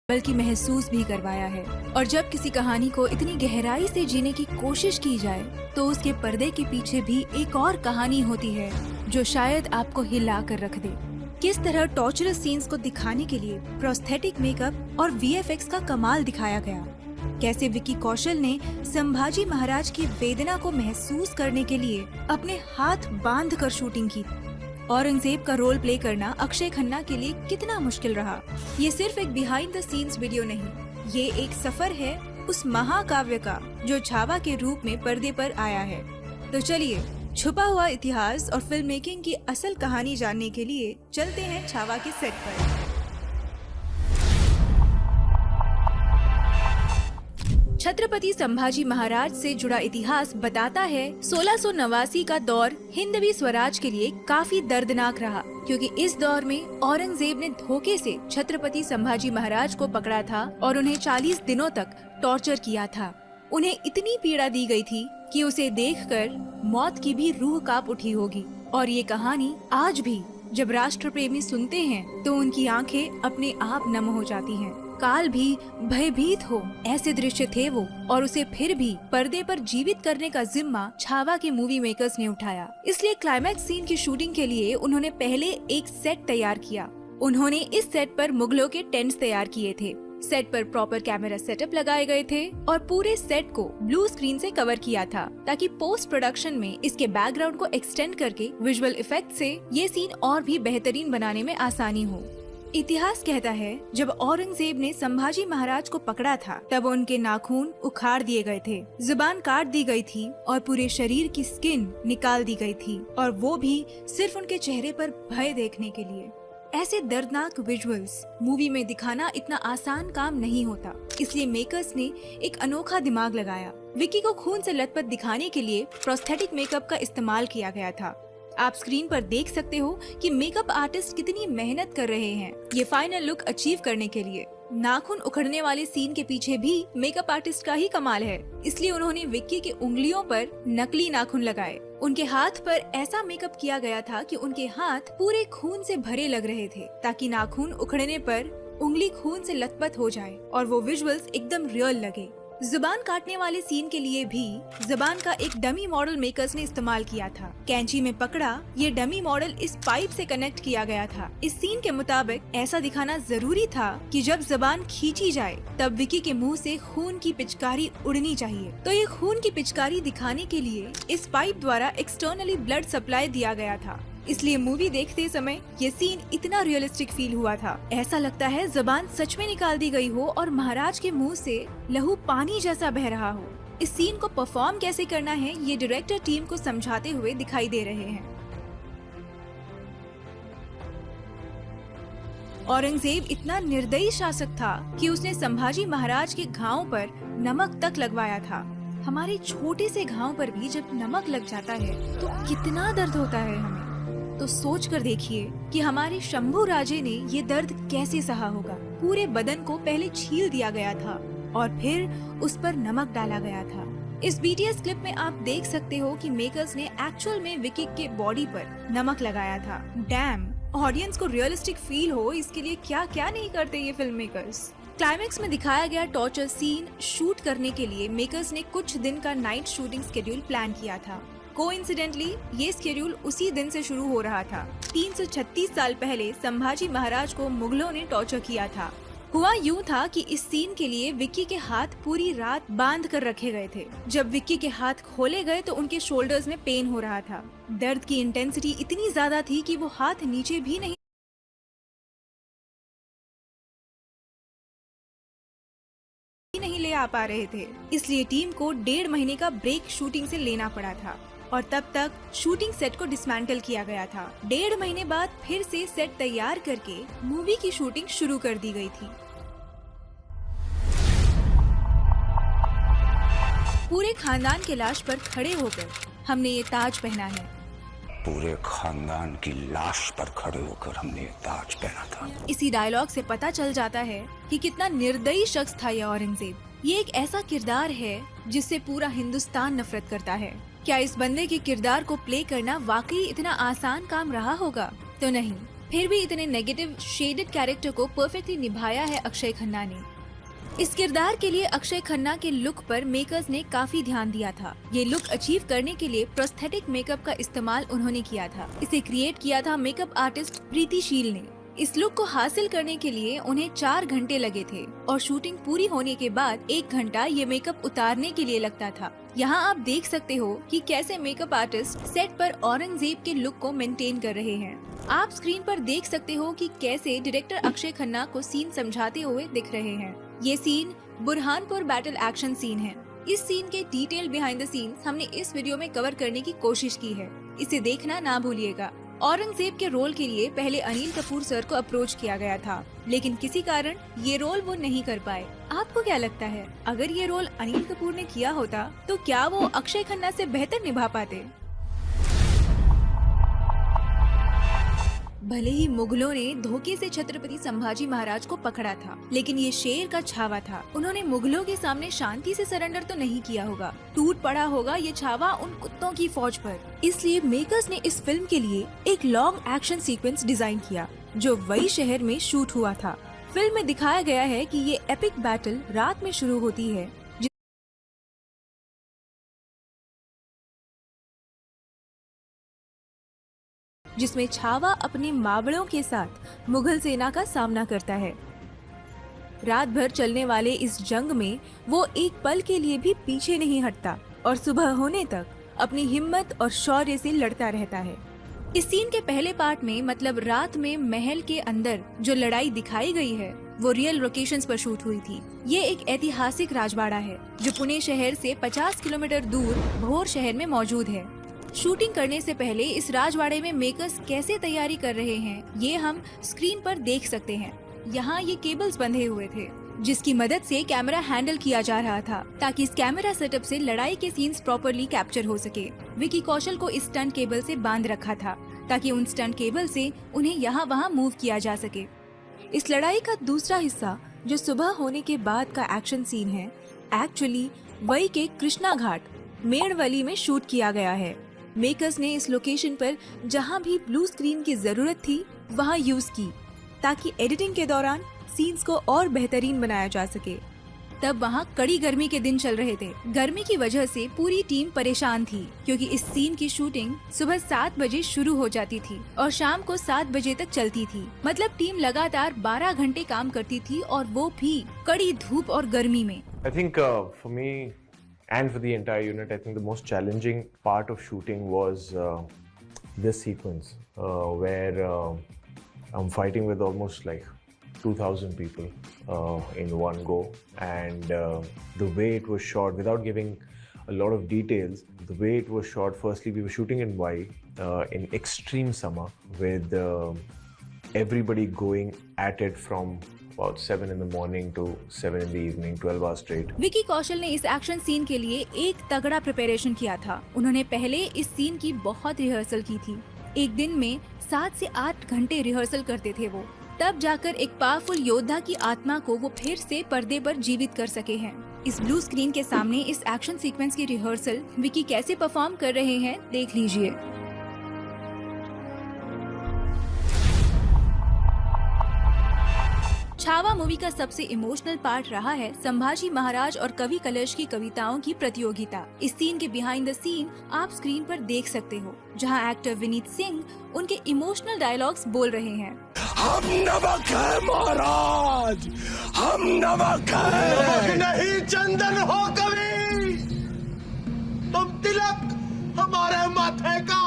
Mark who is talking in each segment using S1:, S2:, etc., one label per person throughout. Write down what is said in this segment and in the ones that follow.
S1: बल्कि महसूस भी करवाया है। और जब किसी कहानी को इतनी गहराई से जीने की कोशिश की जाए तो उसके पर्दे के पीछे भी एक और कहानी होती है जो शायद आपको हिला कर रख दे। किस तरह टॉर्चरस सीन्स को दिखाने के लिए प्रोस्थेटिक मेकअप और वीएफएक्स का कमाल दिखाया गया। कैसे विक्की कौशल ने संभाजी महाराज की वेदना को महसूस करने के लिए अपने हाथ बांधकर शूटिंग की। औरंगजेब का रोल प्ले करना अक्षय खन्ना के लिए कितना मुश्किल रहा। ये सिर्फ एक बिहाइंड द सीन्स वीडियो नहीं, ये एक सफर है उस महाकाव्य का जो छावा के रूप में पर्दे पर आया है। तो चलिए छुपा हुआ इतिहास और फिल्म मेकिंग की असल कहानी जानने के लिए चलते हैं छावा के सेट पर। छत्रपति संभाजी महाराज से जुड़ा इतिहास बताता है 1689 का दौर हिंदवी स्वराज के लिए काफी दर्दनाक रहा, क्योंकि इस दौर में औरंगजेब ने धोखे से छत्रपति संभाजी महाराज को पकड़ा था और उन्हें 40 दिनों तक टॉर्चर किया था। उन्हें इतनी पीड़ा दी गई थी कि उसे देखकर मौत की भी रूह कांप उठी होगी। और ये कहानी आज भी जब राष्ट्र प्रेमी सुनते हैं तो उनकी आंखें अपने आप नम हो जाती हैं। काल भी भयभीत हो ऐसे दृश्य थे वो, और उसे फिर भी पर्दे पर जीवित करने का जिम्मा छावा के मूवी मेकर्स ने उठाया। इसलिए क्लाइमैक्स सीन की शूटिंग के लिए उन्होंने पहले एक सेट तैयार किया। उन्होंने इस सेट पर मुगलों के टेंट्स तैयार किए थे। सेट पर प्रॉपर कैमरा सेटअप लगाए गए थे और पूरे सेट को ब्लू स्क्रीन से कवर किया था, ताकि पोस्ट प्रोडक्शन में इसके बैकग्राउंड को एक्सटेंड करके विजुअल इफेक्ट से ये सीन और भी बेहतरीन बनाने में आसानी हो। इतिहास कहता है जब औरंगजेब ने संभाजी महाराज को पकड़ा था तब उनके नाखून उखाड़ दिए गए थे, जुबान काट दी गई थी और पूरे शरीर की स्किन निकाल दी गई थी, और वो भी सिर्फ उनके चेहरे पर भय देखने के लिए। ऐसे दर्दनाक विजुअल्स मूवी में दिखाना इतना आसान काम नहीं होता, इसलिए मेकर्स ने एक अनोखा दिमाग लगाया। विक्की को खून से लथपथ दिखाने के लिए प्रोस्थेटिक मेकअप का इस्तेमाल किया गया था। आप स्क्रीन पर देख सकते हो कि मेकअप आर्टिस्ट कितनी मेहनत कर रहे हैं ये फाइनल लुक अचीव करने के लिए। नाखून उखड़ने वाले सीन के पीछे भी मेकअप आर्टिस्ट का ही कमाल है, इसलिए उन्होंने विक्की के उंगलियों पर नकली नाखून लगाए। उनके हाथ पर ऐसा मेकअप किया गया था कि उनके हाथ पूरे खून से भरे लग रहे थे, ताकि नाखून उखड़ने पर उंगली खून से लथपथ हो जाए और वो विजुअल्स एकदम रियल लगे। जुबान काटने वाले सीन के लिए भी जुबान का एक डमी मॉडल मेकर्स ने इस्तेमाल किया था। कैंची में पकड़ा ये डमी मॉडल इस पाइप से कनेक्ट किया गया था। इस सीन के मुताबिक ऐसा दिखाना जरूरी था कि जब जुबान खींची जाए तब विक्की के मुंह से खून की पिचकारी उड़नी चाहिए। तो ये खून की पिचकारी दिखाने के लिए इस पाइप द्वारा एक्सटर्नली ब्लड सप्लाई दिया गया था, इसलिए मूवी देखते समय ये सीन इतना रियलिस्टिक फील हुआ था। ऐसा लगता है जुबान सच में निकाल दी गई हो और महाराज के मुंह से लहू पानी जैसा बह रहा हो। इस सीन को परफॉर्म कैसे करना है ये डायरेक्टर टीम को समझाते हुए दिखाई दे रहे हैं। औरंगजेब इतना निर्दयी शासक था कि उसने संभाजी महाराज के घावों पर नमक तक लगवाया था। हमारे छोटे से घाव पर भी जब नमक लग जाता है तो कितना दर्द होता है हमें। तो सोच कर देखिए कि हमारे शंभू राजे ने ये दर्द कैसे सहा होगा। पूरे बदन को पहले छील दिया गया था और फिर उस पर नमक डाला गया था। इस बीटीएस क्लिप में आप देख सकते हो कि मेकर्स ने एक्चुअल में विक्की के बॉडी पर नमक लगाया था। डैम, ऑडियंस को रियलिस्टिक फील हो इसके लिए क्या क्या नहीं करते ये फिल्म मेकर्स। क्लाइमेक्स में दिखाया गया टॉर्चर सीन शूट करने के लिए मेकर्स ने कुछ दिन का नाइट शूटिंग स्केड्यूल प्लान किया था। कोइंसिडेंटली ये स्केड्यूल उसी दिन से शुरू हो रहा था। 336 साल पहले संभाजी महाराज को मुगलों ने टॉर्चर किया था। हुआ यूं था कि इस सीन के लिए विक्की के हाथ पूरी रात बांध कर रखे गए थे। जब विक्की के हाथ खोले गए तो उनके शोल्डर्स में पेन हो रहा था। दर्द की इंटेंसिटी इतनी ज्यादा थी कि वो हाथ नीचे भी नहीं ले आ पा रहे थे। इसलिए टीम को 1.5 महीने का ब्रेक शूटिंग से लेना पड़ा था और तब तक शूटिंग सेट को डिसमेंटल किया गया था। 1.5 महीने बाद फिर से सेट तैयार करके मूवी की शूटिंग शुरू कर दी गई थी। पूरे खानदान के लाश पर खड़े होकर हमने ये ताज पहना है।
S2: पूरे खानदान की लाश पर खड़े होकर हमने ये ताज पहना था।
S1: इसी डायलॉग से पता चल जाता है कि कितना निर्दयी शख्स था ये औरंगजेब। ये एक ऐसा किरदार है जिससे पूरा हिंदुस्तान नफरत करता है। क्या इस बंदे के किरदार को प्ले करना वाकई इतना आसान काम रहा होगा? तो नहीं, फिर भी इतने नेगेटिव शेडेड कैरेक्टर को परफेक्टली निभाया है अक्षय खन्ना ने। इस किरदार के लिए अक्षय खन्ना के लुक पर मेकर्स ने काफी ध्यान दिया था। ये लुक अचीव करने के लिए प्रोस्थेटिक मेकअप का इस्तेमाल उन्होंने किया था। इसे क्रिएट किया था मेकअप आर्टिस्ट प्रीति शील ने। इस लुक को हासिल करने के लिए उन्हें 4 घंटे लगे थे और शूटिंग पूरी होने के बाद 1 घंटा ये मेकअप उतारने के लिए लगता था। यहाँ आप देख सकते हो कि कैसे मेकअप आर्टिस्ट सेट पर औरंगजेब के लुक को मेंटेन कर रहे हैं। आप स्क्रीन पर देख सकते हो कि कैसे डायरेक्टर अक्षय खन्ना को सीन समझाते हुए दिख रहे हैं। ये scene Burhanpur battle action scene है। इस सीन के डिटेल बिहाइंड द सीन्स हमने इस वीडियो में कवर करने की कोशिश की है, इसे देखना ना भूलिएगा। औरंगजेब के रोल के लिए पहले अनिल कपूर सर को अप्रोच किया गया था, लेकिन किसी कारण ये रोल वो नहीं कर पाए। आपको क्या लगता है, अगर ये रोल अनिल कपूर ने किया होता तो क्या वो अक्षय खन्ना से बेहतर निभा पाते? भले ही मुगलों ने धोखे से छत्रपति संभाजी महाराज को पकड़ा था, लेकिन ये शेर का छावा था। उन्होंने मुगलों के सामने शांति से सरेंडर तो नहीं किया होगा। टूट पड़ा होगा ये छावा उन कुत्तों की फौज पर। इसलिए मेकर्स ने इस फिल्म के लिए एक लॉन्ग एक्शन सीक्वेंस डिजाइन किया, जो वही शहर में शूट हुआ था। फिल्म में दिखाया गया है कि ये एपिक बैटल रात में शुरू होती है, जिसमें छावा अपने मावड़ों के साथ मुगल सेना का सामना करता है। रात भर चलने वाले इस जंग में वो एक पल के लिए भी पीछे नहीं हटता और सुबह होने तक अपनी हिम्मत और शौर्य से लड़ता रहता है। इस सीन के पहले पार्ट में, मतलब रात में महल के अंदर जो लड़ाई दिखाई गई है, वो रियल लोकेशंस पर शूट हुई थी। ये एक ऐतिहासिक राजवाड़ा है जो पुणे शहर से 50 किलोमीटर दूर भोर शहर में मौजूद है। शूटिंग करने से पहले इस राजवाड़े में मेकर्स कैसे तैयारी कर रहे हैं, ये हम स्क्रीन पर देख सकते हैं। यहाँ ये केबल्स बंधे हुए थे, जिसकी मदद से कैमरा हैंडल किया जा रहा था, ताकि इस कैमरा सेटअप से लड़ाई के सीन्स प्रॉपरली कैप्चर हो सके। विकी कौशल को इस स्टंट केबल से बांध रखा था, ताकि उन स्टंट केबल से उन्हें यहाँ वहाँ मूव किया जा सके। इस लड़ाई का दूसरा हिस्सा, जो सुबह होने के बाद का एक्शन सीन है, एक्चुअली वही के कृष्णा घाट मेड़वली में शूट किया गया है। मेकर्स ने इस लोकेशन पर जहां भी ब्लू स्क्रीन की जरूरत थी वहां यूज की, ताकि एडिटिंग के दौरान सीन्स को और बेहतरीन बनाया जा सके। तब वहां कड़ी गर्मी के दिन चल रहे थे। गर्मी की वजह से पूरी टीम परेशान थी, क्योंकि इस सीन की शूटिंग सुबह 7 बजे शुरू हो जाती थी और शाम को 7 बजे तक चलती थी। मतलब टीम लगातार 12 घंटे काम करती थी, और वो भी कड़ी धूप और गर्मी में।
S3: I think for me and for the entire unit, I think the most challenging part of shooting was this sequence where I'm fighting with almost like 2,000 people in one go, and the way it was shot, without giving a lot of details, the way it was shot, firstly we were shooting in Hawaii in extreme summer with everybody going at it from about 7 in the morning to 7 in the evening, 12 hours straight.
S1: Vicky Kaushal ने इस action scene के लिए एक तगड़ा preparation किया था। उन्होंने पहले इस सीन की बहुत रिहर्सल की थी। एक दिन में 7 से 8 घंटे रिहर्सल करते थे वो, तब जाकर एक पावरफुल योद्धा की आत्मा को वो फिर से पर्दे पर जीवित कर सके हैं। इस ब्लू स्क्रीन के सामने इस एक्शन सीक्वेंस की रिहर्सल विकी कैसे परफॉर्म कर रहे हैं, देख लीजिए। छावा मूवी का सबसे इमोशनल पार्ट रहा है संभाजी महाराज और कवि कलश की कविताओं की प्रतियोगिता। इस सीन के बिहाइंड द सीन आप स्क्रीन पर देख सकते हो, जहां एक्टर विनीत सिंह उनके इमोशनल डायलॉग्स बोल रहे हैं।
S4: हम नमक है महाराज, हम नमक है। नहीं चंदन हो कवि, तुम तिलक हमारे माथे का।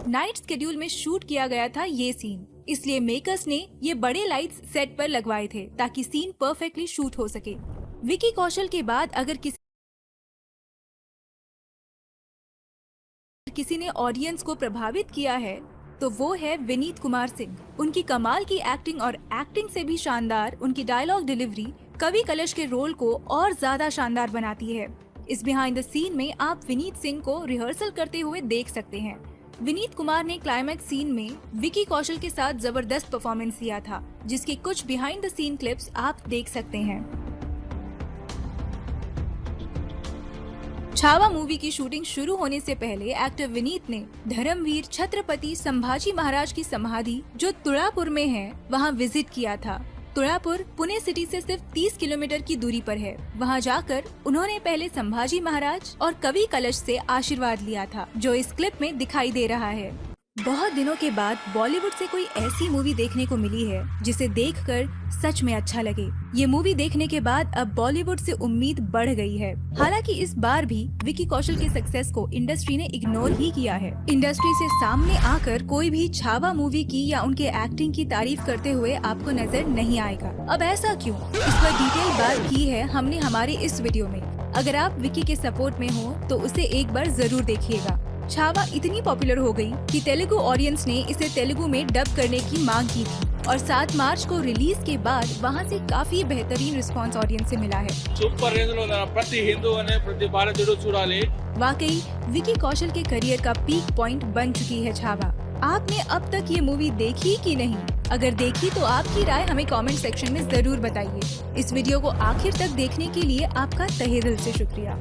S1: नाइट स्केड्यूल में शूट किया गया था ये सीन, इसलिए मेकर्स ने ये बड़े लाइट्स सेट पर लगवाए थे ताकि सीन परफेक्टली शूट हो सके। विकी कौशल के बाद अगर किसी ने ऑडियंस को प्रभावित किया है तो वो है विनीत कुमार सिंह। उनकी कमाल की एक्टिंग और एक्टिंग से भी शानदार उनकी डायलॉग डिलीवरी कवि कलश के रोल को और ज्यादा शानदार बनाती है। इस बिहाइंड द सीन में आप विनीत सिंह को रिहर्सल करते हुए देख सकते हैं। विनीत कुमार ने क्लाइमैक्स सीन में विकी कौशल के साथ जबरदस्त परफॉर्मेंस दिया था, जिसके कुछ बिहाइंड द सीन क्लिप्स आप देख सकते हैं। छावा मूवी की शूटिंग शुरू होने से पहले एक्टर विनीत ने धर्मवीर छत्रपति संभाजी महाराज की समाधि जो तुळापुर में है वहां विजिट किया था। तुळापुर पुणे सिटी से सिर्फ 30 किलोमीटर की दूरी पर है। वहां जाकर उन्होंने पहले संभाजी महाराज और कवि कलश से आशीर्वाद लिया था, जो इस क्लिप में दिखाई दे रहा है। बहुत दिनों के बाद बॉलीवुड से कोई ऐसी मूवी देखने को मिली है जिसे देखकर सच में अच्छा लगे। ये मूवी देखने के बाद अब बॉलीवुड से उम्मीद बढ़ गई है। हालांकि इस बार भी विकी कौशल की सक्सेस को इंडस्ट्री ने इग्नोर ही किया है। इंडस्ट्री से सामने आकर कोई भी छावा मूवी की या उनके एक्टिंग की तारीफ करते हुए आपको नजर नहीं आएगा। अब ऐसा क्यों? इस पर डिटेल बात की है हमने हमारे इस वीडियो में। अगर आप विकी के सपोर्ट में हो तो उसे एक बार जरूर देखिएगा। छावा इतनी पॉपुलर हो गई कि तेलुगु ऑडियंस ने इसे तेलुगु में डब करने की मांग की थी और 7 मार्च को रिलीज के बाद वहां से काफी बेहतरीन रिस्पांस ऑडियंस से मिला है।
S5: సూపర్ రేంజ్ లో ఉందన్న ప్రతి హిందూ అనే ప్రతి భారతీయుడు చూడాలి।
S1: वाकई विकी कौशल के करियर का पीक पॉइंट बन चुकी है छावा। आपने अब तक ये मूवी देखी कि नहीं? अगर देखी तो आपकी राय हमें कमेंट सेक्शन में जरूर बताइए। इस वीडियो को आखिर तक देखने के लिए आपका तहे दिल से शुक्रिया।